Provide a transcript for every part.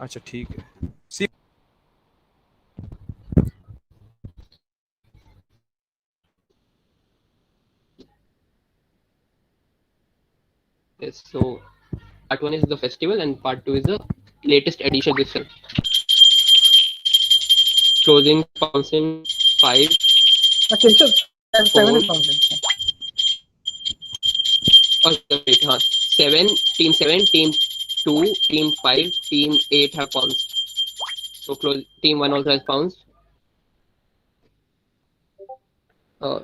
अच्छा ठीक है. See, Yes, so part 1 is the festival and part 2 is the latest edition this year. Closing pounds in 5, Keshav, 7 4. is counted. Oh, wait, 7, team 7, team 2, team 5, team 8 have pounced. So close, team 1 also has pounced. Uh,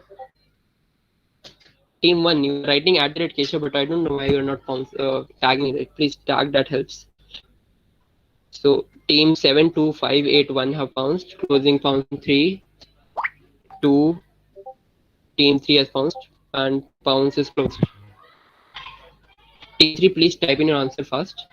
team 1, you're writing @Keshav, but I don't know why you're not tagging it. Please tag, that helps. So team 7, 2, 5, 8, 1 have pounced. Closing pounds 3, 2, team 3 has pounced, and pounds is closed. Team 3, please type in your answer fast.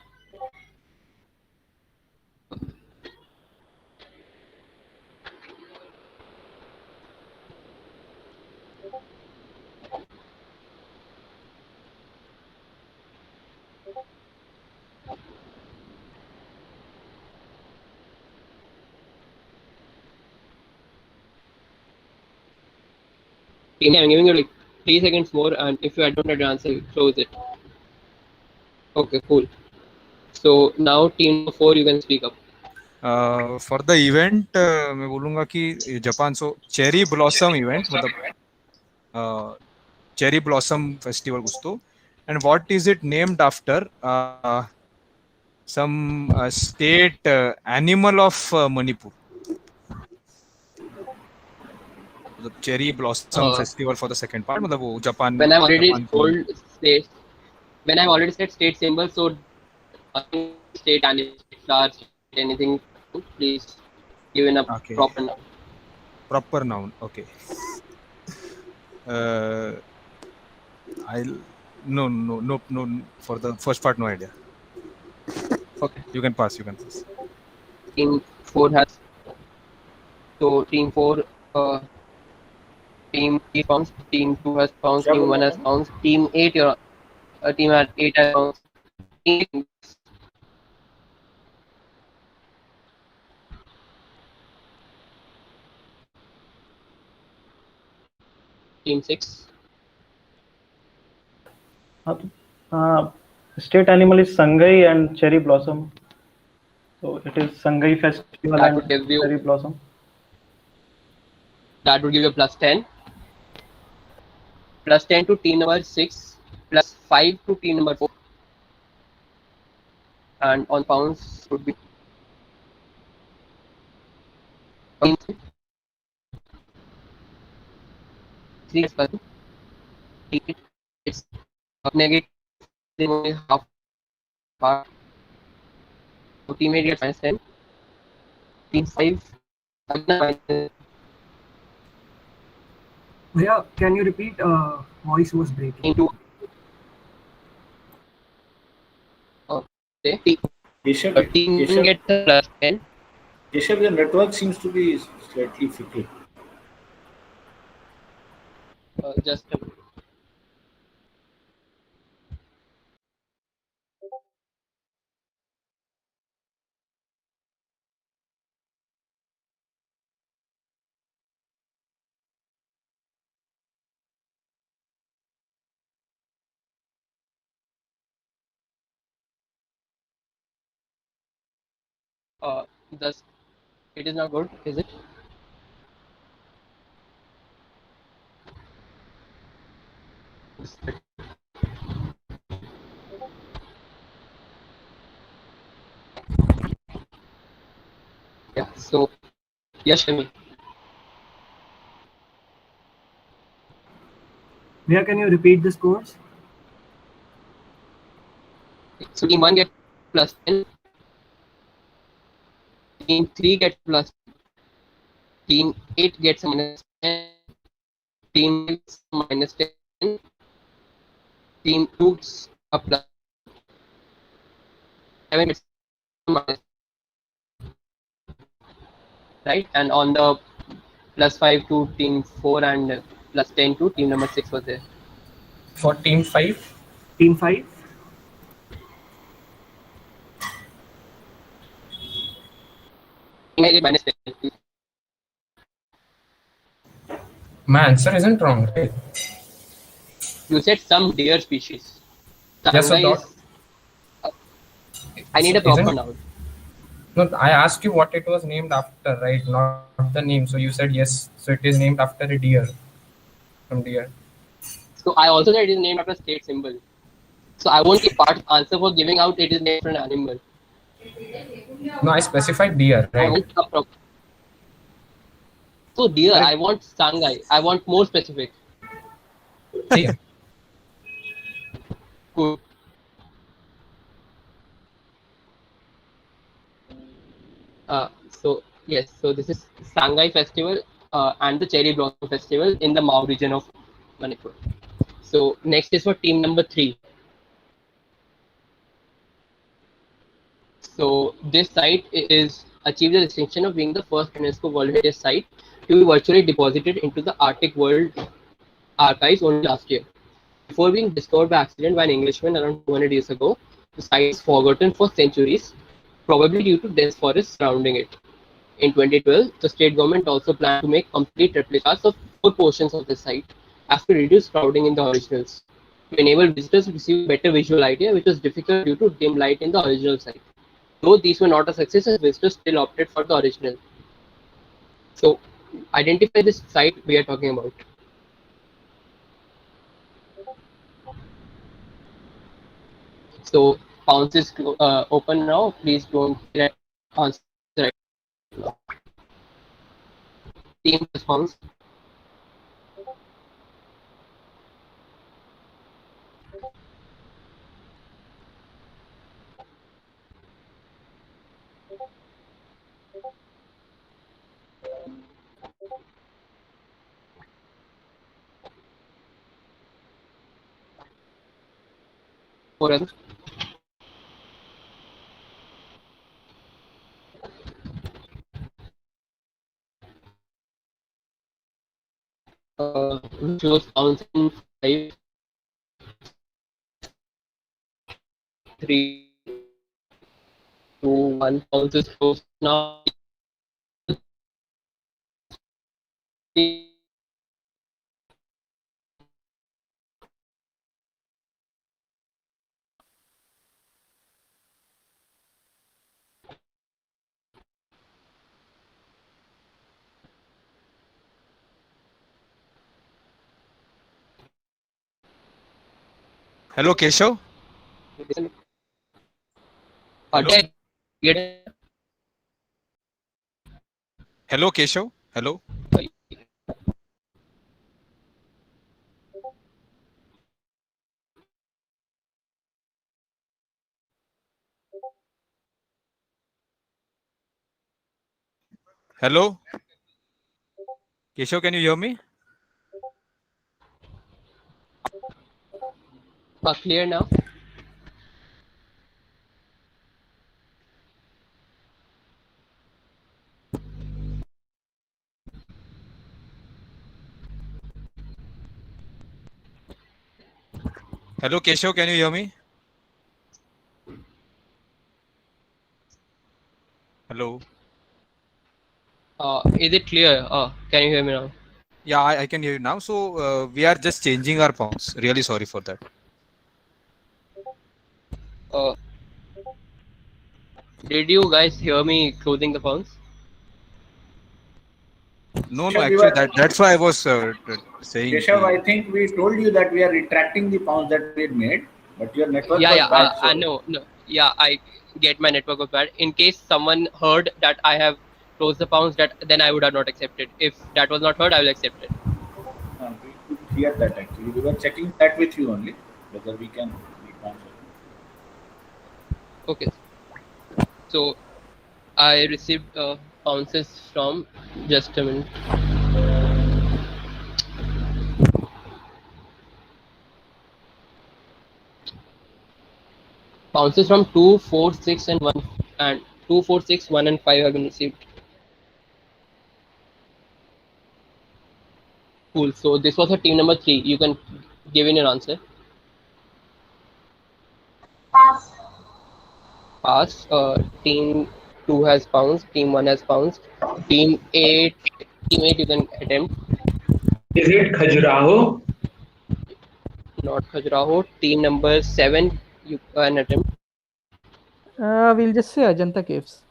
Team, I'm giving you like 3 seconds more, and if you don't have your answer, close it. Okay, cool. So now team 4, you can speak up. for the event मैं बोलूँगा कि Japan. So cherry blossom event, मतलब cherry blossom festival कुछ तो. And what is it named after? Some state animal of Manipur. The cherry blossom festival for the second part. मतलब वो Japan. When I've already told states, when I've already said state symbol, so state animal, flower, anything, please give in a proper noun. Proper noun. Okay. I'll no. For the first part, no idea. Okay. You can pass. Team 4 has. So team 4, team 3 pounds. Team 2 has pounds. Team 1 has pounds. Team 8, your team at 8 has pounds. Team 6. State animal is Sangai and cherry blossom. So it is Sangai festival That and would give you, cherry blossom. that would give you plus 10. Plus 10 to team number 6. Plus 5 to team number 4. And on pounds would be 3 plus it's negative half part. So team 8 gets minus 10. Team 5 Bhaiya, can you repeat? Voice was breaking. Team 2. Okay. Team gets plus 10. Keshav, the network seems to be slightly fickle. Just a minute. Thus, it is not good, is it? Yeah, so, yes, Shami. Bhaiya, can you repeat the scores? So, team 1 gets plus 10. Team 3 gets plus 10. Team 8 gets minus 10. Team 6 minus 10. Team 2 gets a plus 7 gets minus, right? And on the plus 5 to team 4 and plus 10 to team number 6 was there. For team 5? Team 5? के मैंने spell. My answer isn't wrong, right? You said some deer species. Yeah, so Sangai dot. is. I need a Isn't proper noun. no? I asked you what it was named after, right? Not the name. So you said yes. So it is named after a deer. From deer. So I also said it is named after a state symbol. So I won't give part answer for giving out it is named for an animal. No, I specified deer, I right? want a proper. So deer, I want Sangai. I want more specific. Deer. Good. So yes, so this is Sangai festival and the Cherry Blossom festival in the Mao region of Manipur. So next is for team number 3. So this site is achieved the distinction of being the first UNESCO World Heritage Site to be virtually deposited into the Arctic World Archives only last year. Before being discovered by accident by an Englishman around 200 years ago, the site is forgotten for centuries, probably due to dense forests surrounding it. In 2012, the state government also planned to make complete replicas of 4 portions of the site as to reduce crowding in the originals, to enable visitors to receive a better visual idea, which was difficult due to dim light in the original site. Though these were not a success, as visitors still opted for the original. So, identify this site we are talking about. So, Pounce is open now. Please don't answer right now. Team response. For us. Which was Pounce in 5, 3, 2, 1. Pounce is closed now. Hello, Keshav. Hello? Did I get Hello, Keshav. Hello. Hello. Keshav, can you hear me? clear now? Hello, Keshav, can you hear me? Hello. Is it clear? Can you hear me now? Yeah, I can hear you now. So we are just changing our pawns. Really sorry for that. Did you guys hear me closing the phones? No, Keshav, actually, that's why I was saying. Keshav, I think we told you that we are retracting the pounds that we had made, but your network Yeah, was yeah. bad. So No. Yeah, I get my network was bad. In case someone heard that I have closed the pounds, that then I would have not accepted. If that was not heard, I will accept it. we couldn't hear that actually. We were checking that with you only, whether we can answer. Okay. So I received bounces from just a minute. Bounces from 2, 4, 6, and 1, and 2, 4, 6, 1, and 5 have been received. Cool. So this was a team number 3. You can give in your answer. Pass. Team 2 has bounced. Team 1 has bounced. Team 8, you can attempt. Is it Khajuraho? Not Khajuraho. Team number 7, you can attempt. We'll just say Ajanta Caves.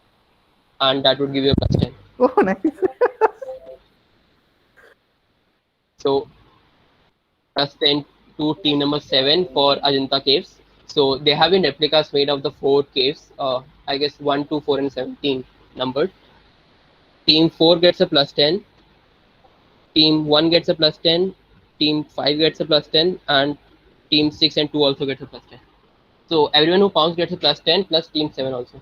And that would give you a +10. Oh, nice. So +10 to team number 7 for Ajanta Caves. So they have been replicas made of the 4 caves. I guess 1, 2, 4, and 17 numbered. Team 4 gets a +10. Team 1 gets a +10. Team 5 gets a +10, and team 6 and 2 also gets a +10. So everyone who pounced gets a +10 plus team 7 also.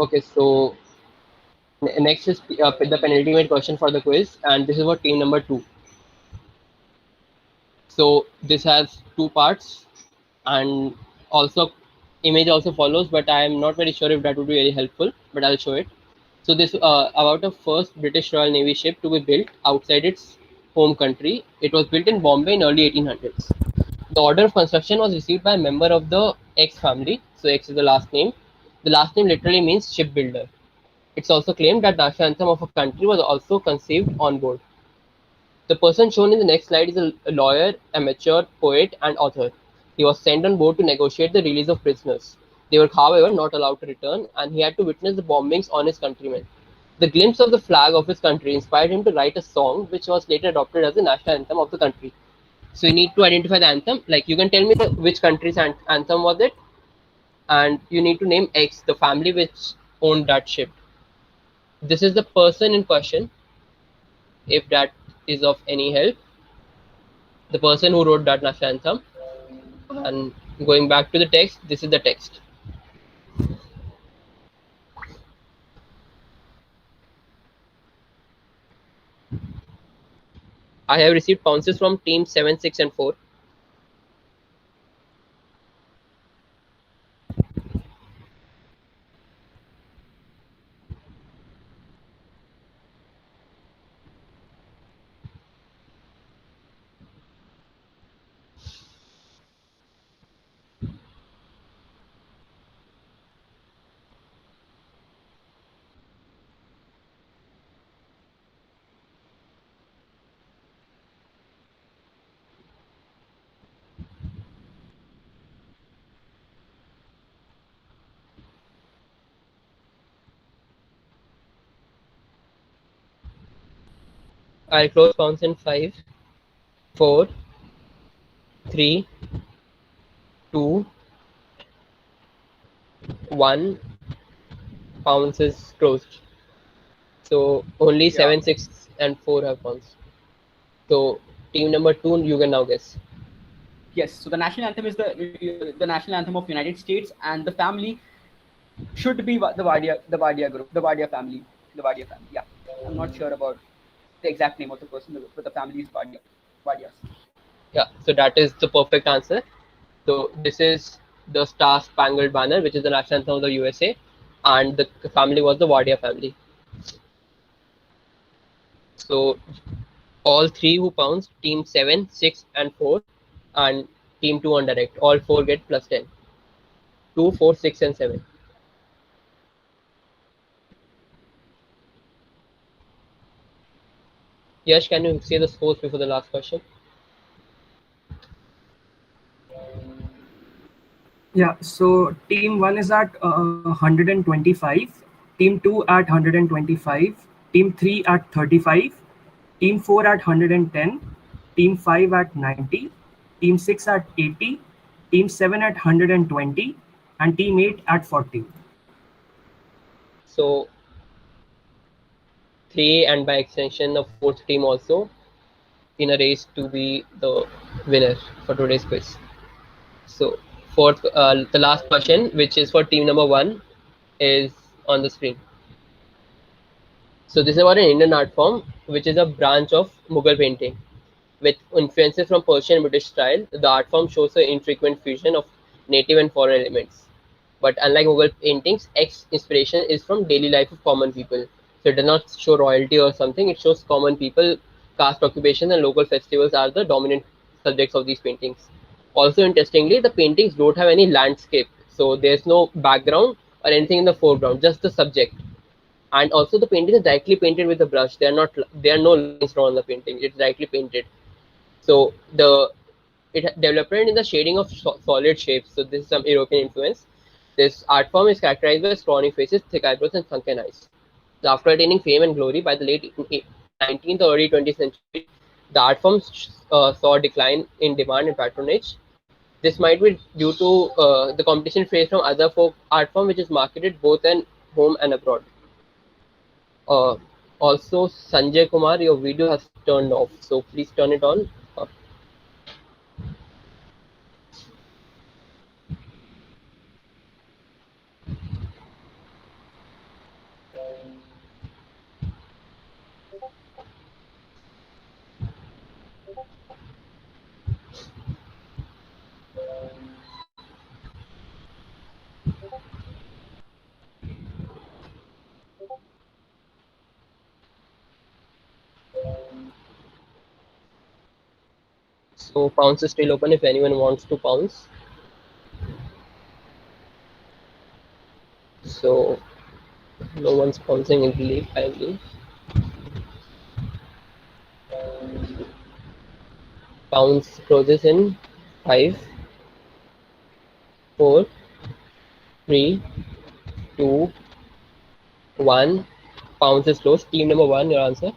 Okay, so next is the penultimate question for the quiz, and this is for team number 2. So this has 2 parts, and also image also follows, but I am not very sure if that would be very helpful, but I'll show it. So this about the first British Royal Navy ship to be built outside its home country. It was built in Bombay in early 1800s. The order of construction was received by a member of the X family. So X is the last name. The last name literally means shipbuilder. It's also claimed that the national anthem of a country was also conceived on board. The person shown in the next slide is a lawyer, amateur, poet, and author. He was sent on board to negotiate the release of prisoners. They were, however, not allowed to return, and he had to witness the bombings on his countrymen. The glimpse of the flag of his country inspired him to write a song, which was later adopted as the national anthem of the country. So you need to identify the anthem. Like, you can tell me which country's anthem was it, and you need to name X, the family which owned that ship. This is the person in question, if that is of any help. The person who wrote that national anthem. And going back to the text, this is the text. I have received bounces from team 7, 6, and 4. I'll close bounce in 5, 4, 3, 2, 1. Bounce is closed. So only 7, 6, and 4 have bounced. So team number 2, you can now guess. Yes. So the national anthem is the national anthem of United States, and the family should be the Wadia group, the Wadia family, Yeah, I'm not sure about the exact name of the person, but the family is Wadias. Yeah. So that is the perfect answer. So this is the Star Spangled Banner, which is the national anthem of the USA, and the family was the Wadia family. So all 3 who pounced, team 7, 6, and 4, and team 2 on direct, all 4 get +10. 2, 4, 6, and 7. Yash, can you say the scores before the last question? Yeah, so team 1 is at 125, team 2 at 125, team 3 at 35, team 4 at 110, team 5 at 90, team 6 at 80, team 7 at 120, and team 8 at 40. So 3, and by extension the 4th team also, in a race to be the winner for today's quiz. So for the last question, which is for team number 1, is on the screen. So this is about an Indian art form, which is a branch of Mughal painting. With influences from Persian and British style, the art form shows an infrequent fusion of native and foreign elements. But unlike Mughal paintings, X inspiration is from daily life of common people. So it does not show royalty or something. It shows common people, caste occupation, and local festivals are the dominant subjects of these paintings. Also, interestingly, the paintings don't have any landscape. So there's no background or anything in the foreground, just the subject. And also the painting is directly painted with a brush. There are no lines drawn on the painting. It's directly painted. So it developed in the shading of solid shapes. So this is some European influence. This art form is characterized by scrawny faces, thick eyebrows, and sunken eyes. So after attaining fame and glory by the late 19th or early 20th century, the art form saw a decline in demand and patronage. This might be due to the competition faced from other folk art form, which is marketed both at home and abroad. Also, Sanjay Kumar, your video has turned off, so please turn it on. So pounce is still open if anyone wants to pounce. So no one's pouncing, I believe. Pounce closes in 5, 4, 3, 2, 1. Pounce is closed. Team number 1, your answer.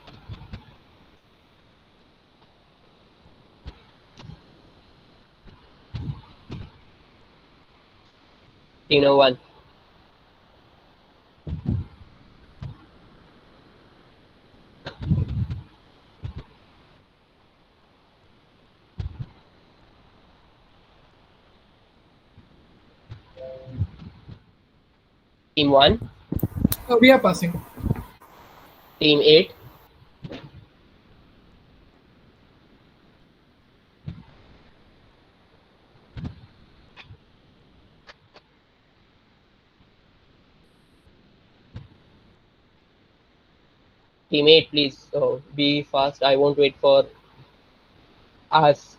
Team number 1. Team 1. We are passing. Team 8. Team 8, please be fast. I won't wait for us.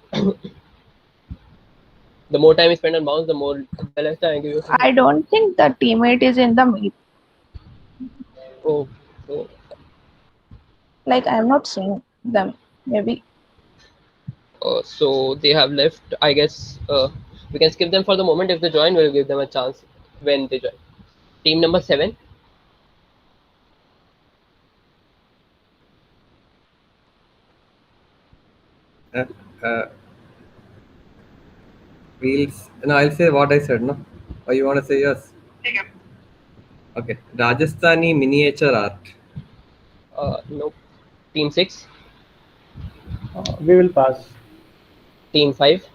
The more time you spend on bounce, the less time I give you. I don't think the teammate is in the meet. Oh, so Like I'm not seeing them. Maybe. so they have left. I guess we can skip them for the moment. If they join, we'll give them a chance when they join. Team number 7. I'll say what I said, no? Or you want to say yes? Okay. Rajasthani miniature art. No. Team 6. We will pass. Team 5.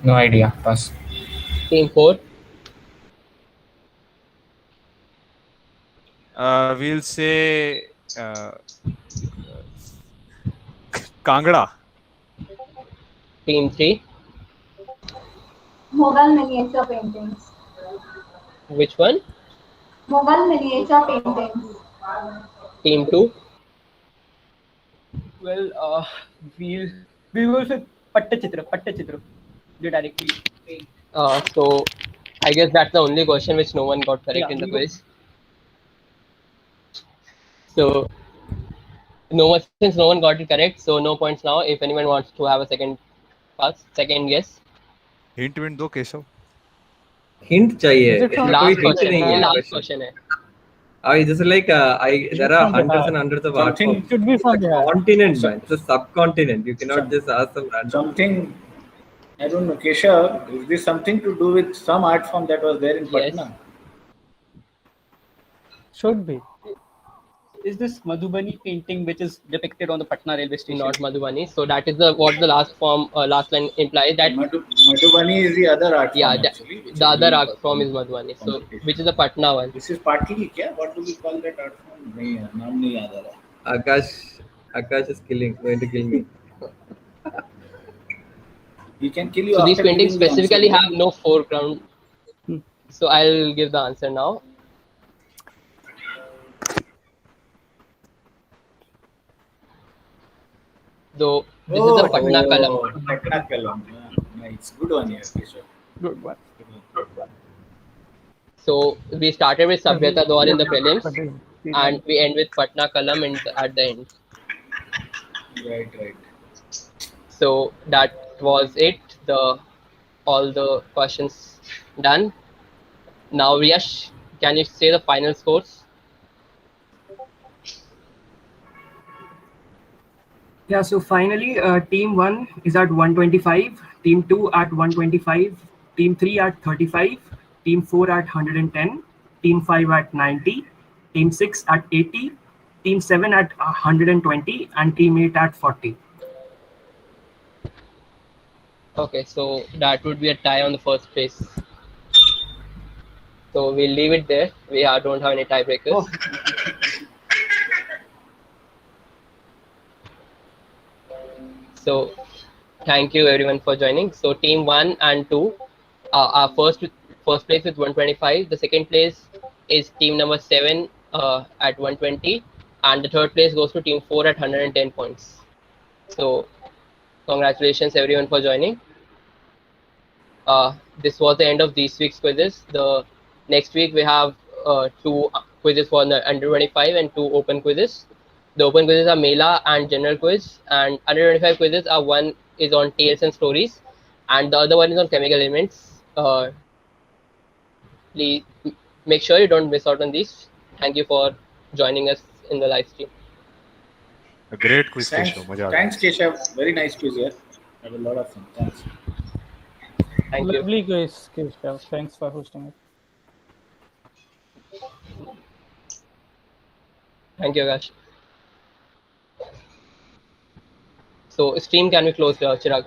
No idea. Pass. Team 4. We'll say Kangra. Team 3. Mughal miniature paintings. Which one? Mughal miniature paintings. Team 2. Well, we will say Pattachitra. They directly. So I guess that's the only question which no one got correct Yeah, in the we got- quiz. So since no one got it correct, so no points now. If anyone wants to have a second guess. Hint दो Keshav. Hint चाहिए. Is it from- कोई Last hint question. नहीं है Last question. question है. This is like there are hundreds and hundreds of art Something- forms. It should be from It's a Bihar. continent, man. It's a subcontinent. You cannot just ask some random. Something, I don't know, Keshav, is this something to do with some art form that was there in Yes. Patna? Should be. Is this Madhubani painting which is depicted on the Patna railway station? Not Madhubani. So that is what the last line implies that. Madhubani is the other art Yeah, form actually. which the is other being art form is Madhubani. So which is the Patna one. This is partly क्या? What do we call that art form? नहीं है, नाम नहीं याद आ रहा. Akash is going to kill me. He can kill you. So these after paintings giving the answer, specifically yeah? have no foreground. So I'll give the answer now. So this is a Patna Kalam. Patna Kalam. Yeah, nice. Good one here, Keshav. Good one. So we started with Sabhyata Dwar in the prelims, But is- and we end with Patna Kalam at the end. Right. So that was it. All the questions done. Now, Yash, can you say the final scores? Yeah, so finally, team 1 is at 125, team 2 at 125, team 3 at 35, team 4 at 110, team 5 at 90, team 6 at 80, team 7 at 120, and team 8 at 40. Okay, so that would be a tie on the first place. So we'll leave it there. We don't have any tiebreakers. So thank you everyone for joining. So team 1 and 2 are first place with 125. The second place is team number 7 at 120, and the third place goes to team 4 at 110 points. So congratulations everyone for joining. This was the end of this week's quizzes. The next week we have 2 quizzes for the under 25 and 2 open quizzes. The open quizzes are Mela and general quiz, and under 25 quizzes are one is on tales and stories, and the other one is on chemical elements. Please make sure you don't miss out on these. Thank you for joining us in the live stream. A great quiz, Thanks, Keshav. Maja aa thanks Keshav. Very nice quiz here. Had a lot of fun. Thanks. Thank you. Lovely quiz, Keshav. Thanks for hosting it. Thank you, Akash. So stream, can we close, Chirag?